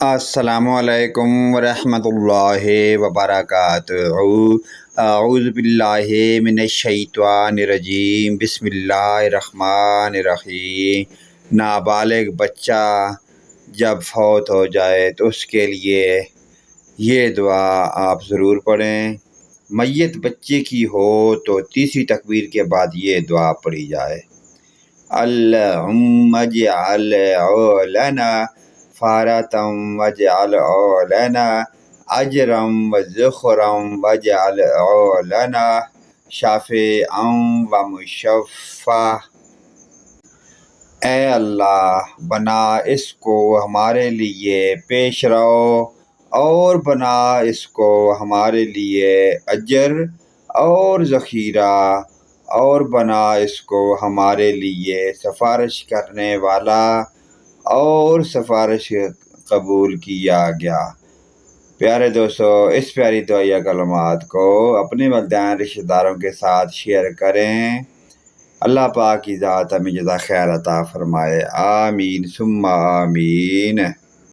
السلام علیکم ورحمۃ اللہ وبرکاتہ۔ اعوذ باللہ من الشیطان الرجیم، بسم اللہ الرحمن الرحیم۔ نابالغ بچہ جب فوت ہو جائے تو اس کے لیے یہ دعا آپ ضرور پڑھیں۔ میت بچے کی ہو تو تیسری تکبیر کے بعد یہ دعا پڑھی جائے: اللہم اجعل لنا فارتم واجعل لنا اجرم وذخرم واجعل لنا شافعا ومشفع۔ اے اللہ، بنا اس کو ہمارے لیے پیش رو اور بنا اس کو ہمارے لیے اجر اور ذخیرہ، اور بنا اس کو ہمارے لیے سفارش کرنے والا اور سفارش قبول کیا گیا۔ پیارے دوستو، اس پیاری دعائیہ کلمات کو اپنے والدین رشتہ داروں کے ساتھ شیئر کریں۔ اللہ پاک کی ذات ہمیں جزا خیر عطا فرمائے، آمین ثم آمین۔